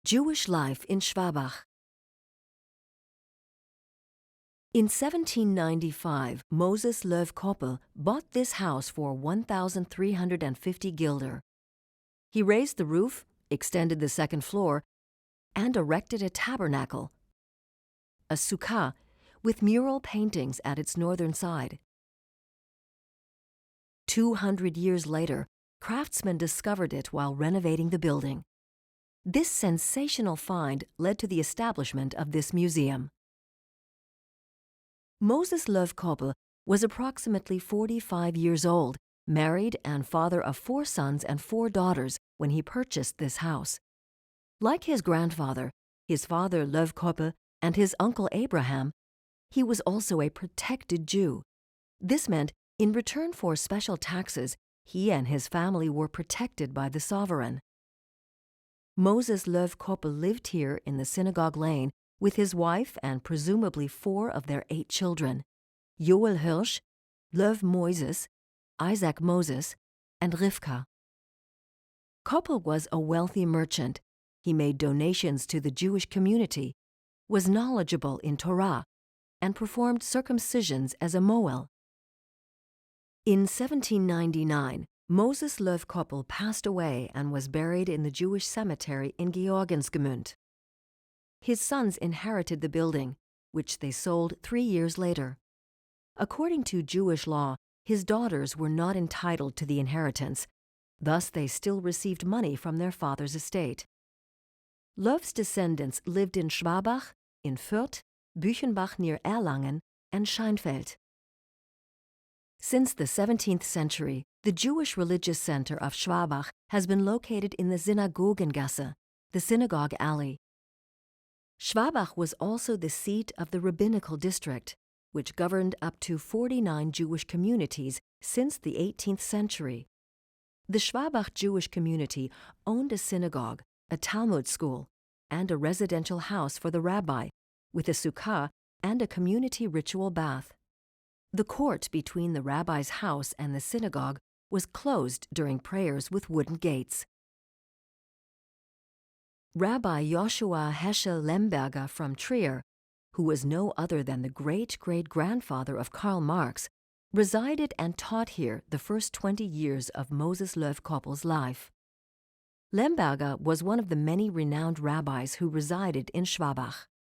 Jewish life in Schwabach. In 1795, Moses Löw Koppel bought this house for 1,350 guilder. He raised the roof, extended the second floor, and erected a tabernacle, a Sukkah, with mural paintings at its northern side. 200 years later, craftsmen discovered it while renovating the building. This sensational find led to the establishment of this museum. Moses Löw Koppel was approximately 45 years old, married and father of 4 sons and 4 daughters when he purchased this house. Like his grandfather, his father Löw Koppel, and his uncle Abraham, he was also a protected Jew. This meant, in return for special taxes, he and his family were protected by the sovereign. Moses Löw Koppel lived here in the Synagogue Lane with his wife and presumably 4 of their 8 children: Joel Hirsch, Löw Moses, Isaac Moses, and Rivka. Koppel was a wealthy merchant. He made donations to the Jewish community, was knowledgeable in Torah, and performed circumcisions as a moel. In 1799, Moses Löw Koppel passed away and was buried in the Jewish cemetery in Georgensgemünd. His sons inherited the building, which they sold 3 years later. According to Jewish law, his daughters were not entitled to the inheritance, thus they still received money from their father's estate. Löw's descendants lived in Schwabach, in Fürth, Büchenbach near Erlangen, and Scheinfeld. Since the 17th century, the Jewish religious center of Schwabach has been located in the Synagogengasse, the Synagogue Alley. Schwabach was also the seat of the rabbinical district, which governed up to 49 Jewish communities since the 18th century. The Schwabach Jewish community owned a synagogue, a Talmud School, and a residential house for the rabbi, with a sukkah and a community ritual bath. The court between the rabbi's house and the synagogue was closed during prayers with wooden gates. Rabbi Joshua Heschel Lemberger from Trier, who was no other than the great-great-grandfather of Karl Marx, resided and taught here the first 20 years of Moses Löw Koppel's life. Lemberger was one of the many renowned rabbis who resided in Schwabach.